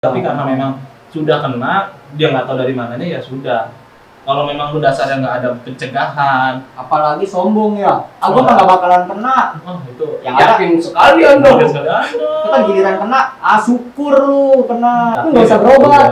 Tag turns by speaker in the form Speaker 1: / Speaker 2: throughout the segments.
Speaker 1: Tapi karena memang sudah kena, dia nggak tahu dari mananya, ya sudah. Kalau memang lu dasarnya nggak ada pencegahan,
Speaker 2: apalagi sombong ya, aku mah nggak bakalan kena.
Speaker 1: itu
Speaker 2: Yang
Speaker 3: Yakin sekali Anda.
Speaker 2: Itu kan giliran kena, syukur lu kena, lu nggak usah berobat.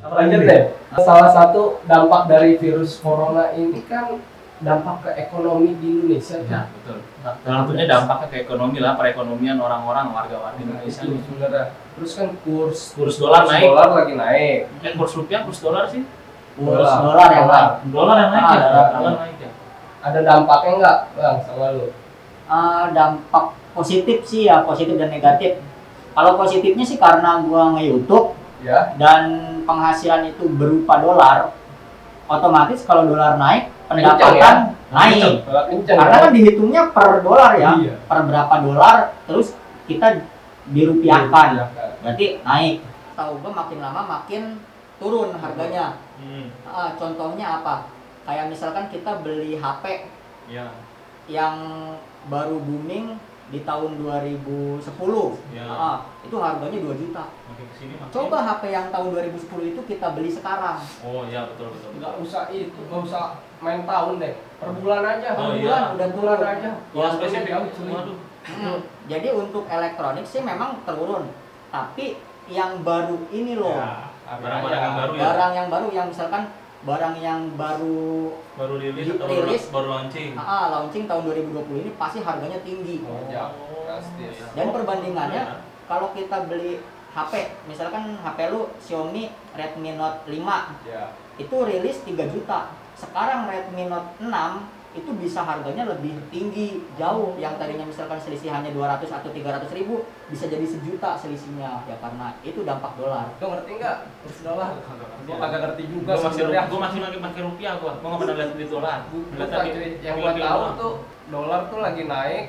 Speaker 3: Lanjut deh. Salah satu dampak dari virus corona ini kan dampak ke ekonomi di Indonesia.
Speaker 1: Ya, betul. Salah satunya dampaknya ke ekonomi lah, perekonomian orang-orang, warga-warga Indonesia.
Speaker 3: Itu sebenarnya. Terus kan kurs
Speaker 1: Dolar naik.
Speaker 3: Dolar lagi naik.
Speaker 1: Kurs rupiah, kurs dolar sih.
Speaker 2: Kurs dolar yang naik.
Speaker 1: Dolar yang naik ya. Dolar naik ya.
Speaker 3: Ada dampaknya nggak, Bang, sama lu?
Speaker 2: Dampak positif sih ya, positif dan negatif. Kalau positifnya sih karena gua nge-YouTube
Speaker 3: Ya.
Speaker 2: dan penghasilan itu berupa dolar, otomatis kalau dolar naik, pendapatan naik.
Speaker 3: Kenceng,
Speaker 2: Karena kan dihitungnya per dolar ya,
Speaker 3: Iya.
Speaker 2: per berapa dolar, terus kita dirupiahkan, berarti naik. Tahu gua makin lama makin turun harganya. Contohnya apa? Kayak misalkan kita beli HP
Speaker 1: Ya.
Speaker 2: yang baru booming di tahun 2010,
Speaker 1: Ya.
Speaker 2: itu harganya 2 juta.
Speaker 1: Makin kesini makin.
Speaker 2: Coba HP yang tahun 2010 itu kita beli sekarang.
Speaker 1: Oh ya, betul.
Speaker 3: Nggak usah main tahun deh. Per bulan aja.
Speaker 1: Oh,
Speaker 3: per
Speaker 1: iya.
Speaker 2: Udah
Speaker 3: bulan
Speaker 2: turun.
Speaker 3: aja.
Speaker 1: Kalau spesifik,
Speaker 3: Waduh.
Speaker 1: waduh.
Speaker 2: Jadi untuk elektronik sih memang turun, tapi yang baru ini loh,
Speaker 3: Ya,
Speaker 1: Barang-barang yang baru ya.
Speaker 2: barang yang baru, yang misalkan barang yang baru
Speaker 1: Baru rilis atau
Speaker 2: Rilis.
Speaker 1: baru launching.
Speaker 2: launching tahun 2020 ini pasti harganya tinggi.
Speaker 3: Oh, ya, pasti.
Speaker 2: Dan perbandingannya kalau kita beli HP, misalkan HP lu Xiaomi Redmi Note 5
Speaker 3: Ya.
Speaker 2: itu rilis 3 juta. Sekarang Redmi Note 6 itu bisa harganya lebih tinggi jauh, yang tadinya misalkan selisih hanya 200 atau 300 ribu bisa jadi 1 juta selisihnya, ya karena itu dampak dolar.
Speaker 3: Lu ngerti nggak kurs dolar? Gua kagak ngerti juga
Speaker 1: Gue
Speaker 3: sebenarnya.
Speaker 1: masih pakai rupiah gue nggak pernah lihat duit dolar.
Speaker 3: Yang gua tahu tuh dolar tuh lagi naik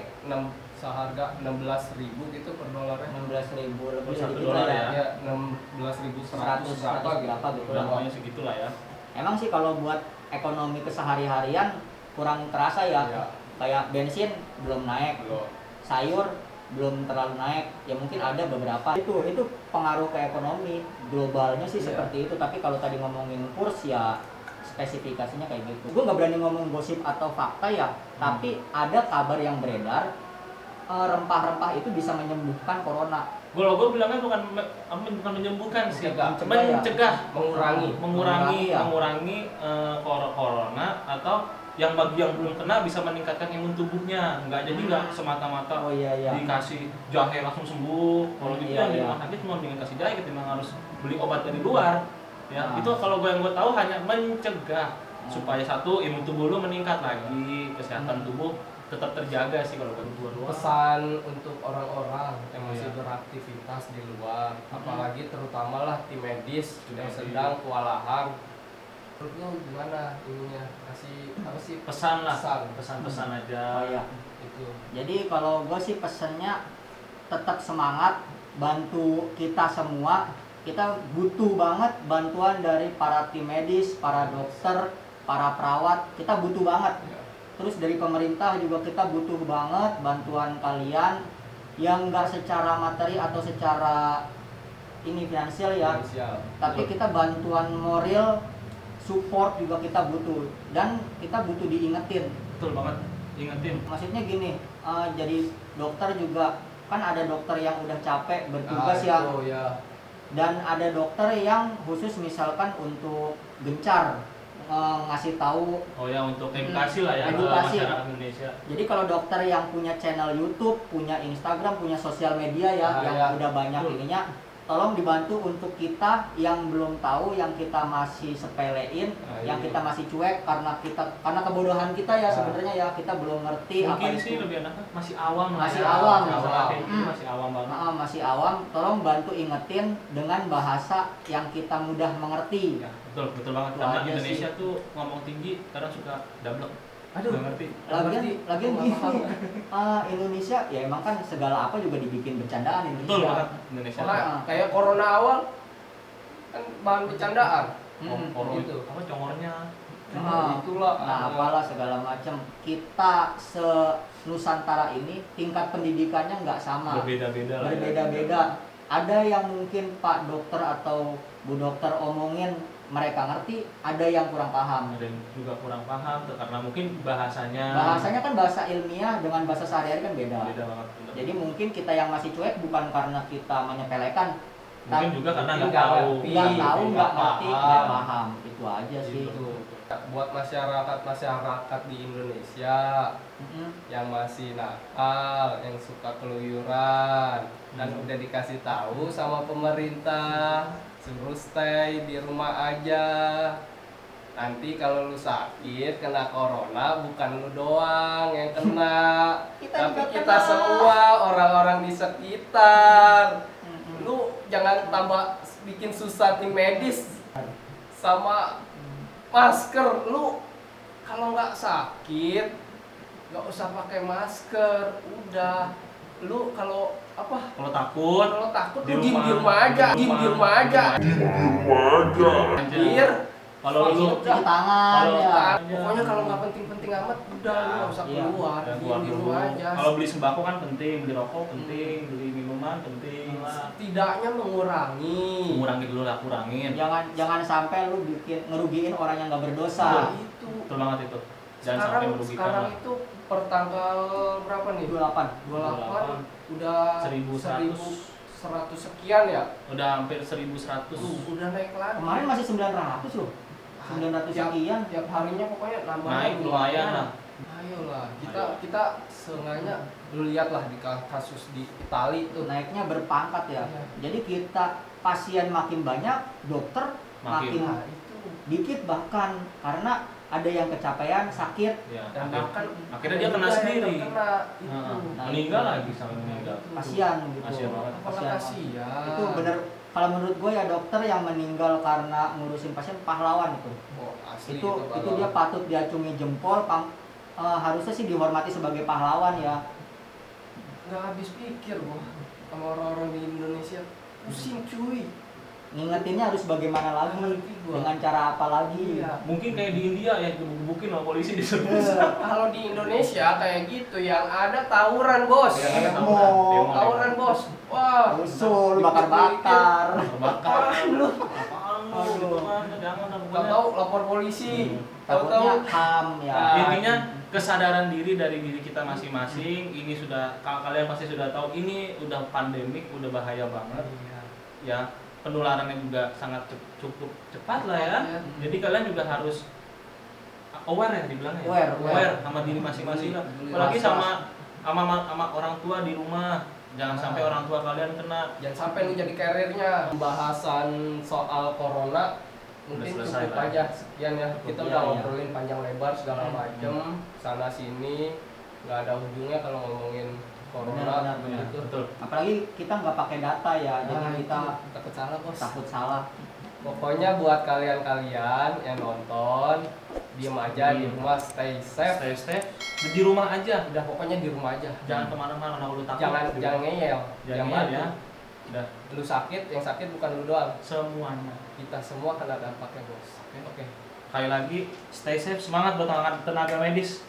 Speaker 3: seharga 16.000 gitu per dolarnya.
Speaker 2: 16 ribu lebih
Speaker 1: Oh, 1
Speaker 2: sedikit
Speaker 1: dolar
Speaker 2: lah
Speaker 1: ya.
Speaker 3: Ya 16.100 berapa gitu.
Speaker 2: berapa gitu.
Speaker 1: Pokoknya segitulah ya.
Speaker 2: Emang sih kalau buat ekonomi kesehari-harian kurang terasa ya.
Speaker 3: Ya.
Speaker 2: Kayak bensin belum naik,
Speaker 3: Belum.
Speaker 2: sayur belum terlalu naik, ya mungkin ada beberapa. Itu pengaruh ke ekonomi globalnya sih
Speaker 3: Iya.
Speaker 2: seperti itu. Tapi kalau tadi ngomongin kurs ya spesifikasinya kayak gitu. Gue nggak berani ngomong gosip atau fakta ya, tapi ada kabar yang beredar, rempah-rempah itu bisa menyembuhkan corona.
Speaker 1: Gue bilangnya bukan menyembuhkan sih,
Speaker 2: Mencegah.
Speaker 1: mengurangi
Speaker 2: ya.
Speaker 1: corona, atau yang bagi yang belum kena bisa meningkatkan imun tubuhnya. Nggak semata-mata
Speaker 2: Oh iya.
Speaker 1: dikasih jahe langsung sembuh. Kalau gitu yang di rumah sakit cuma dikasih jahe, kita memang harus beli obat dari luar. Ya, itu kalau yang gue tahu hanya mencegah supaya satu imun tubuh lu meningkat lagi, kesehatan tubuh tetap terjaga sih kalau gue doang.
Speaker 3: Pesan untuk orang-orang yang masih
Speaker 1: Iya.
Speaker 3: beraktivitas di luar, apalagi terutama lah tim medis yang sedang kewalahan. Menurut lu gimana ininya? Kasih apa sih?
Speaker 1: Pesan lah,
Speaker 3: Pesan.
Speaker 1: pesan-pesan aja.
Speaker 2: Oh iya.
Speaker 3: Itu.
Speaker 2: Jadi kalau gue sih pesennya tetap semangat, bantu kita semua. Kita butuh banget bantuan dari para tim medis, para dokter, para perawat. Kita butuh banget.
Speaker 3: Ya.
Speaker 2: Terus dari pemerintah juga kita butuh banget bantuan kalian yang nggak secara materi atau secara ini finansial ya,
Speaker 3: Finansial.
Speaker 2: tapi kita bantuan moral, support juga kita butuh, dan kita butuh diingetin.
Speaker 1: Betul banget, ingetin.
Speaker 2: Maksudnya gini, jadi dokter juga kan ada dokter yang udah capek bertugas ya,
Speaker 3: Itu, ya.
Speaker 2: dan ada dokter yang khusus misalkan untuk gencar ngasih tahu.
Speaker 1: Oh ya, untuk edukasi lah ya ke
Speaker 2: Edukasi.
Speaker 1: masyarakat Indonesia.
Speaker 2: Jadi kalau dokter yang punya channel YouTube, punya Instagram, punya sosial media ya, yang udah banyak ininya, tolong dibantu untuk kita yang belum tahu, yang kita masih sepelein, yang kita masih cuek karena kebodohan kita ya sebenarnya ya, kita belum ngerti apa
Speaker 1: Mungkin
Speaker 2: itu.
Speaker 1: sih lebih enaknya masih awam lah.
Speaker 2: Masih
Speaker 1: ya.
Speaker 2: awam.
Speaker 1: Masih awam banget.
Speaker 2: Masih awam, tolong bantu ingetin dengan bahasa yang kita mudah mengerti.
Speaker 1: Ya, betul banget.
Speaker 2: Itu
Speaker 1: Karena
Speaker 2: aja
Speaker 1: Indonesia tuh ngomong tinggi kadang suka double.
Speaker 2: Aduh,
Speaker 1: nggak ngerti.
Speaker 2: lagian gini, Indonesia ya emang kan segala apa juga dibikin bercandaan Indonesia.
Speaker 1: Betul banget Indonesia.
Speaker 3: Makanya kayak corona awal kan bahan bercandaan.
Speaker 1: Corona
Speaker 3: gitu.
Speaker 1: apa congornya?
Speaker 3: itulah.
Speaker 2: Nah, apalah segala macam. Kita se-Nusantara ini tingkat pendidikannya nggak sama.
Speaker 1: Berbeda-beda lah.
Speaker 2: Berbeda-beda. Ada yang mungkin Pak Dokter atau Bu Dokter omongin mereka ngerti, ada yang kurang paham.
Speaker 1: Ada yang juga kurang paham karena mungkin bahasanya
Speaker 2: Bahasanya kan bahasa ilmiah dengan bahasa sehari-hari kan beda.
Speaker 1: beda banget.
Speaker 2: Jadi mungkin kita yang masih cuek bukan karena kita menyepelekan,
Speaker 1: Mungkin juga karena
Speaker 3: Mungkin
Speaker 1: nggak tahu,
Speaker 2: nggak tahu, nggak ngerti,
Speaker 3: paham.
Speaker 2: nggak paham. Itu aja sih.
Speaker 3: Gitu. Buat masyarakat di Indonesia
Speaker 2: Mm-mm.
Speaker 3: yang masih nakal, yang suka keluyuran, dan udah dikasih tahu sama pemerintah suruh stay di rumah aja. Nanti kalau lu sakit kena corona bukan lu doang yang kena,
Speaker 2: Kita
Speaker 3: tapi
Speaker 2: juga
Speaker 3: kita
Speaker 2: kena.
Speaker 3: semua orang-orang di sekitar.
Speaker 2: Mm-mm.
Speaker 3: Lu jangan tambah bikin susah tim medis sama masker. Lu kalau nggak sakit nggak usah pakai masker, udah. Lu kalau
Speaker 1: Kalau takut
Speaker 3: takut lu diem di rumah aja. Anjir.
Speaker 1: Kalau lu
Speaker 2: cuci tangan
Speaker 1: kalau-
Speaker 2: ya.
Speaker 3: Pokoknya kalau nggak penting-penting amat udah lu nggak usah
Speaker 2: Iya.
Speaker 3: keluar,
Speaker 1: ya,
Speaker 3: diem
Speaker 1: keluar
Speaker 3: di
Speaker 1: dulu.
Speaker 3: rumah aja.
Speaker 1: Kalau beli sembako kan penting, beli rokok penting, beli minuman penting lah.
Speaker 3: Setidaknya mengurangi.
Speaker 1: Kurangi dulu lah, kurangin.
Speaker 2: Jangan sampai lu bikin ngerugiin orang yang nggak berdosa.
Speaker 3: Nah, itu.
Speaker 1: Betul banget itu. Jangan sampai merugikan
Speaker 3: Sekarang
Speaker 1: lah.
Speaker 3: itu per tanggal berapa nih?
Speaker 2: 28.
Speaker 3: 28 udah
Speaker 1: 1100.
Speaker 3: 1100 sekian ya.
Speaker 1: Udah hampir 1100.
Speaker 3: Udah naik lagi.
Speaker 2: Kemarin masih 900 loh. 900
Speaker 3: Tiap-
Speaker 2: sekian.
Speaker 3: Tiap harinya pokoknya nambah
Speaker 1: Naik lumayan lah.
Speaker 3: Ayolah,
Speaker 1: Ayo.
Speaker 3: kita sengaja lu lihatlah di kasus di Itali tuh.
Speaker 2: Naiknya berpangkat ya.
Speaker 3: Iya.
Speaker 2: Jadi kita pasien makin banyak, dokter makin
Speaker 1: Makin.
Speaker 3: Nah, itu.
Speaker 2: dikit bahkan karena ada yang kecapean sakit.
Speaker 1: Ya,
Speaker 3: Dan
Speaker 1: akhir-
Speaker 3: bahkan
Speaker 1: akhirnya dia
Speaker 3: ada
Speaker 1: kena
Speaker 3: juga yang
Speaker 1: sendiri.
Speaker 3: terkena itu.
Speaker 1: Heeh.
Speaker 2: Nah,
Speaker 1: Meninggal
Speaker 2: itu.
Speaker 1: lagi sampai meninggal.
Speaker 2: Kasihan gitu.
Speaker 1: Kasihan banget.
Speaker 3: Apakah kasihan?
Speaker 2: Itu bener, kalau menurut gue ya dokter yang meninggal karena ngurusin pasien pahlawan itu.
Speaker 3: Oh, asli
Speaker 2: Itu
Speaker 3: kalau-
Speaker 2: dia patut diacungi jempol. Harusnya sih dihormati sebagai pahlawan ya.
Speaker 3: nggak habis pikir gua sama orang-orang di Indonesia. Pusing cuy.
Speaker 2: Ngingetinnya harus bagaimana lagi,
Speaker 3: Ngerti gua.
Speaker 2: dengan cara apa lagi.
Speaker 3: Iya.
Speaker 1: Mungkin kayak di India ya, digebukin sama polisi disuruh.
Speaker 3: Kalau di Indonesia kayak gitu yang ada tawuran bos.
Speaker 1: Yang ada
Speaker 2: Demo.
Speaker 1: tawuran.
Speaker 3: Tawuran bos. Wah.
Speaker 2: Usul, bakar-bakar.
Speaker 1: Terbakar.
Speaker 3: Apaan lu?
Speaker 1: Apaan lu?
Speaker 2: Aduh.
Speaker 1: Gitu kan, jangan lah pokoknya.
Speaker 3: Tahu-tahu lapor polisi.
Speaker 2: Takutnya
Speaker 3: Tahu-tahu
Speaker 2: HAM ya.
Speaker 3: Nah,
Speaker 1: Intinya kesadaran diri dari diri kita masing-masing. Ini sudah kalian pasti sudah tahu ini udah pandemik, udah bahaya banget. Ya, penularannya juga sangat cukup cepat lah ya.
Speaker 3: Iya.
Speaker 1: Jadi kalian juga harus aware ya dibilangnya.
Speaker 2: Aware.
Speaker 1: Sama diri masing-masing lah.
Speaker 3: Peduli.
Speaker 1: Apalagi
Speaker 2: Was-was.
Speaker 1: sama orang tua di rumah. Jangan sampai orang tua kalian kena.
Speaker 3: Jangan sampai lu jadi karirnya. Pembahasan soal corona mungkin
Speaker 1: Udah selesai
Speaker 3: cukup
Speaker 1: lah.
Speaker 3: aja sekian ya. Kita
Speaker 2: Iya,
Speaker 3: udah
Speaker 2: iya.
Speaker 3: ngobrolin panjang lebar segala macem sana sini, nggak ada ujungnya kalau ngomongin corona
Speaker 2: Benar, benar.
Speaker 3: gitu.
Speaker 1: Betul.
Speaker 2: Apalagi kita nggak pakai data ya, jadi
Speaker 3: Nah,
Speaker 2: kita
Speaker 3: itu takut salah bos.
Speaker 2: takut salah.
Speaker 3: Pokoknya buat kalian-kalian yang nonton, diem aja di rumah, stay safe.
Speaker 1: Stay safe. Di rumah aja.
Speaker 3: Udah pokoknya di rumah aja.
Speaker 1: Jangan kemana-mana kalau lu takut.
Speaker 3: Jangan ngeyel.
Speaker 1: Jangan
Speaker 3: Yang
Speaker 1: ngeyel
Speaker 3: mati.
Speaker 1: ya. Udah
Speaker 3: Lu sakit, yang sakit bukan lu doang.
Speaker 1: semuanya.
Speaker 3: Kita semua kena dampaknya bos. Oke.
Speaker 1: Sekali lagi, stay safe, semangat buat tenaga medis.